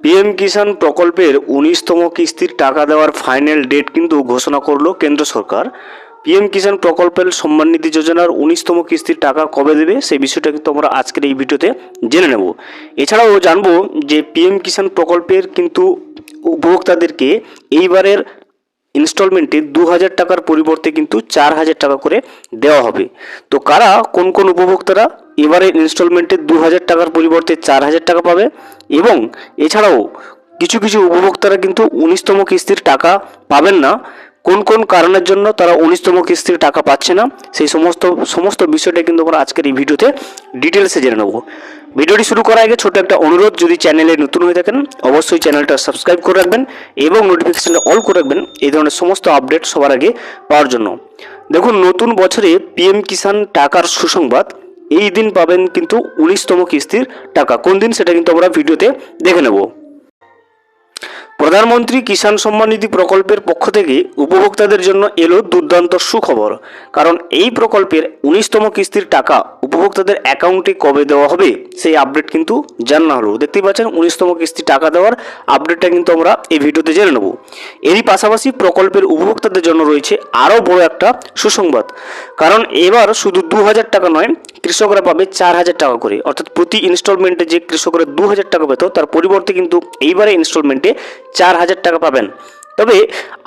PM কিষাণ প্রকল্পের ১৯তম কিস্তির টাকা দেওয়ার ফাইনাল ডেট কিন্তু ঘোষণা করলো কেন্দ্র সরকার। পিএম কিষাণ প্রকল্পের সম্মান নিধি যোজনার ১৯তম কিস্তির টাকা কবে দেবে সেই বিষয়টা কিন্তু আমরা আজকের এই ভিডিওতে জেনে নেব। এছাড়াও জানবো যে পিএম কিষাণ প্রকল্পের কিন্তু উপভোক্তাদেরকে এইবারের ইনস্টলমেন্টে ২,০০০ টাকার পরিবর্তে কিন্তু ৪,০০০ টাকা করে দেওয়া হবে। তো কারা কোন কোন উপভোক্তারা এবারে ইনস্টলমেন্টে ২,০০০ টাকার পরিবর্তে ৪,০০০ টাকা পাবে, এবং এছাড়াও কিছু কিছু উপভোক্তারা কিন্তু ১৯তম কিস্তির টাকা পাবেন না, কোন কোন কারণের জন্য তারা ১৯তম কিস্তির টাকা পাচ্ছে না, সেই সমস্ত বিষয়টা কিন্তু আমরা আজকের এই ভিডিওতে ডিটেলসে জেনে নেব। ভিডিওটি শুরু করার আগে ছোট একটা অনুরোধ, যদি চ্যানেলে নতুন হয়ে থাকেন অবশ্যই চ্যানেলটা সাবস্ক্রাইব করে রাখবেন এবং নোটিফিকেশনটা অল করে রাখবেন এই ধরনের সমস্ত আপডেট সবার আগে পাওয়ার জন্য। দেখুন, নতুন বছরে পিএম কিষাণ টাকার সুসংবাদ, এই দিন পাবেন কিন্তু ১৯তম কিস্তির টাকা। কোন দিন সেটা কিন্তু আমরা ভিডিওতে দেখে নেব। প্রধানমন্ত্রী কিষাণ সম্মান নিধি প্রকল্পের পক্ষ থেকে উপভোক্তাদের জন্য এলো দুর্দান্ত সুখবর, কারণ এই প্রকল্পের ১৯তম কিস্তির টাকা উপভোক্তাদের অ্যাকাউন্টে কবে দেওয়া হবে সেই আপডেট কিন্তু জানা হলো। দেখতেই পাচ্ছেন ১৯তম কিস্তি টাকা দেওয়ার আপডেটটা কিন্তু আমরা এই ভিডিওতে জেনে নেব। এরই পাশাপাশি প্রকল্পের উপভোক্তাদের জন্য রয়েছে আরও বড় একটা সুসংবাদ, কারণ এবার শুধু ২,০০০ টাকা নয়, কৃষকরা পাবে ৪,০০০ টাকা করে। অর্থাৎ প্রতি ইনস্টলমেন্টে যে কৃষকরা ২,০০০ টাকা পেত তার পরিবর্তে কিন্তু এইবারে ইনস্টলমেন্টে ৪,০০০ টাকা পাবেন। তবে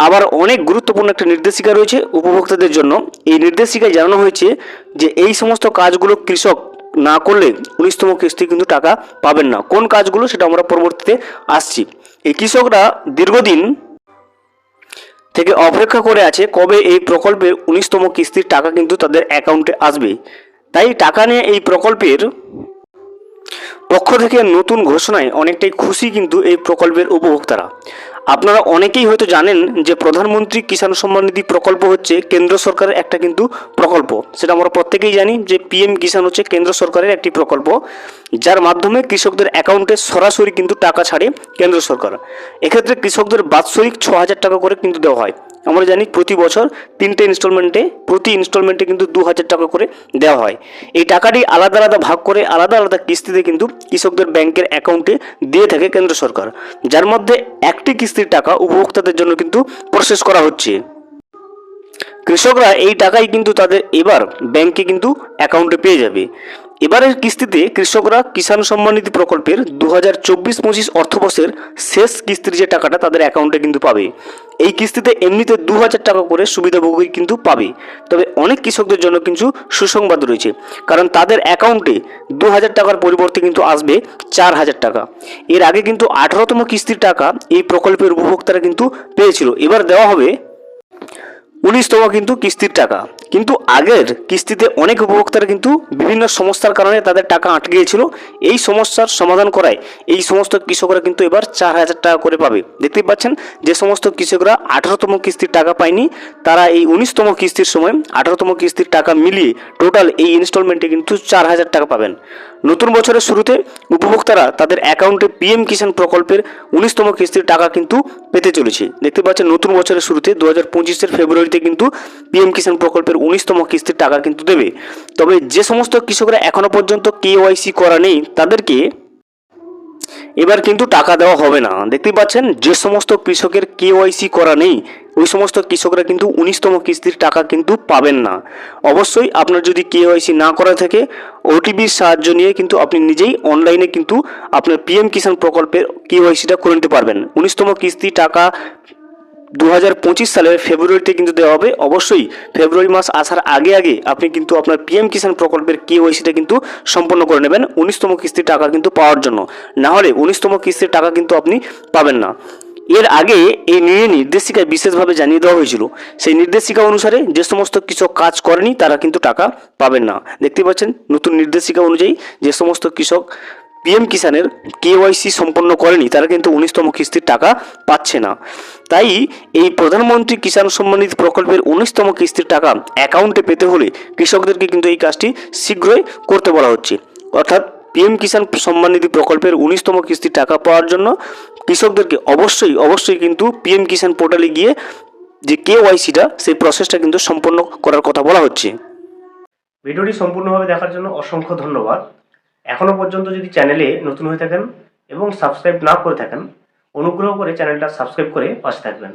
আবার অনেক গুরুত্বপূর্ণ একটা নির্দেশিকা রয়েছে উপভোক্তাদের জন্য। এই নির্দেশিকায় জানানো হয়েছে যে এই সমস্ত কাজগুলো কৃষক না করলে ১৯তম কিস্তি কিন্তু টাকা পাবেন না। কোন কাজগুলো সেটা আমরা পরবর্তীতে আসছি। এই কৃষকরা দীর্ঘদিন থেকে অপেক্ষা করে আছে কবে এই প্রকল্পের ১৯তম কিস্তির টাকা কিন্তু তাদের অ্যাকাউন্টে আসবে। তাই টাকা নিয়ে এই প্রকল্পের পক্ষ থেকে নতুন ঘোষণায় অনেকটাই খুশি কিন্তু এই প্রকল্পের উপভোক্তারা। আপনারা অনেকেই হয়তো জানেন যে প্রধানমন্ত্রী কিষাণ সম্মান নিধি প্রকল্প হচ্ছে কেন্দ্র সরকারের একটা কিন্তু প্রকল্প। সেটা আমরা প্রত্যেকেই জানি যে পিএম কিষাণ হচ্ছে কেন্দ্র সরকারের একটি প্রকল্প, যার মাধ্যমে কৃষকদের অ্যাকাউন্টে সরাসরি কিন্তু টাকা ছাড়ে কেন্দ্র সরকার। এক্ষেত্রে কৃষকদের বাৎসরিক ৬,০০০ টাকা করে কিন্তু দেওয়া হয়। আমরা জানি প্রতি বছর ৩টে ইনস্টলমেন্টে, প্রতি ইনস্টলমেন্টে কিন্তু ২,০০০ টাকা করে দেওয়া হয়। এই টাকাটি আলাদা আলাদা ভাগ করে আলাদা আলাদা কিস্তিতে কিন্তু কৃষকদের ব্যাংকের অ্যাকাউন্টে দিয়ে থাকে কেন্দ্র সরকার, যার মধ্যে একটি কিস্তির টাকা উপভোক্তাদের জন্য কিন্তু প্রসেস করা হচ্ছে। কৃষকরা এই টাকাই কিন্তু তাদের এবার ব্যাংকে কিন্তু অ্যাকাউন্টে পেয়ে যাবে। এবারের কিস্তিতে কৃষকরা কিষাণ সম্মান নিধি প্রকল্পের ২০২৪-২৫ অর্থবর্ষের শেষ কিস্তির যে টাকাটা তাদের অ্যাকাউন্টে কিন্তু পাবে। এই কিস্তিতে এমনিতে ২,০০০ টাকা করে সুবিধাভোগী কিন্তু পাবে। তবে অনেক কৃষকদের জন্য কিন্তু সুসংবাদ রয়েছে, কারণ তাদের অ্যাকাউন্টে ২,০০০ টাকার পরিবর্তে কিন্তু আসবে ৪,০০০ টাকা। এর আগে কিন্তু ১৮তম কিস্তির টাকা এই প্রকল্পের উপভোক্তারা কিন্তু পেয়েছিল। এবার দেওয়া হবে ১৯তম কিন্তু কিস্তির টাকা। কিন্তু আগের কিস্তিতে অনেক উপভোক্তারা কিন্তু বিভিন্ন সমস্যার কারণে তাদের টাকা আটকে গিয়েছিল। এই সমস্যার সমাধান করায় এই সমস্ত কৃষকরা কিন্তু এবার ৪,০০০ টাকা করে পাবে। দেখতেই পাচ্ছেন যে সমস্ত কৃষকরা ১৮তম কিস্তির টাকা পায়নি, তারা এই ১৯তম কিস্তির সময় ১৮তম কিস্তির টাকা মিলিয়ে টোটাল এই ইনস্টলমেন্টে কিন্তু ৪,০০০ টাকা পাবেন। নতুন বছরের শুরুতে উপভোক্তারা তাদের অ্যাকাউন্টে পিএম কিষাণ প্রকল্পের ১৯তম কিস্তির টাকা কিন্তু পেতে চলেছে। দেখতে পাচ্ছেন নতুন বছরের শুরুতে ২০২৫-এর ফেব্রুয়ারিতে কিন্তু পিএম কিষাণ প্রকল্পের ১৯তম কিস্তির টাকা কিন্তু দেবে। তবে যে সমস্ত কৃষকরা এখনো পর্যন্ত কেওয়াইসি করা নেই তাদেরকে এবার কিন্তু টাকা দেওয়া হবে না। দেখতেই পাচ্ছেন যে সমস্ত কৃষকের কেওয়াইসি করা নেই ওই সমস্ত কৃষকরা কিন্তু ১৯তম কিস্তির টাকা কিন্তু পাবেন না। অবশ্যই আপনার যদি কেওয়াইসি না করা থাকে ওটিপির সাহায্য নিয়ে কিন্তু আপনি নিজেই অনলাইনে কিন্তু আপনার পিএম কিষাণ প্রকল্পের কেওয়াইসিটা করে নিতে পারবেন। ১৯তম কিস্তি টাকা ২০২৫ সালের ফেব্রুয়ারিতে কিন্তু দেওয়া হবে। অবশ্যই ফেব্রুয়ারি মাস আসার আগে আগে আপনি কিন্তু আপনার পিএম কিষাণ প্রকল্পের কেওয়াইসিটা কিন্তু সম্পন্ন করে নেবেন ১৯তম কিস্তির টাকা কিন্তু পাওয়ার জন্য। না হলে ১৯তম কিস্তির টাকা কিন্তু আপনি পাবেন না। এর আগে এই নিয়ে নির্দেশিকায় বিশেষভাবে জানিয়ে দেওয়া হয়েছিল। সেই নির্দেশিকা অনুসারে যে সমস্ত কৃষক কাজ করেনি তারা কিন্তু টাকা পাবেন না। দেখতে পাচ্ছেন নতুন নির্দেশিকা অনুযায়ী যে সমস্ত কৃষক পিএম কিষাণের কেওয়াইসি সম্পন্ন করেনি তারা কিন্তু ১৯তম কিস্তির টাকা পাচ্ছে না। তাই এই প্রধানমন্ত্রী কিষাণ সম্মান নিধি প্রকল্পের ১৯তম কিস্তির টাকা অ্যাকাউন্টে পেতে হলে কৃষকদেরকে কিন্তু এই কাজটি শীঘ্রই করতে বলা হচ্ছে। অর্থাৎ পিএম কিষাণ সম্মান নিধি প্রকল্পের ১৯তম কিস্তির টাকা পাওয়ার জন্য কৃষকদেরকে অবশ্যই কিন্তু পিএম কিষাণ পোর্টালে গিয়ে যে কেওয়াইসিটা সেই প্রসেসটা কিন্তু সম্পন্ন করার কথা বলা হচ্ছে। ভিডিওটি সম্পূর্ণভাবে দেখার জন্য অসংখ্য ধন্যবাদ। এখনো পর্যন্ত যদি চ্যানেলে নতুন হয়ে থাকেন এবং সাবস্ক্রাইব না করে থাকেন অনুগ্রহ করে চ্যানেলটা সাবস্ক্রাইব করে পাশে থাকবেন।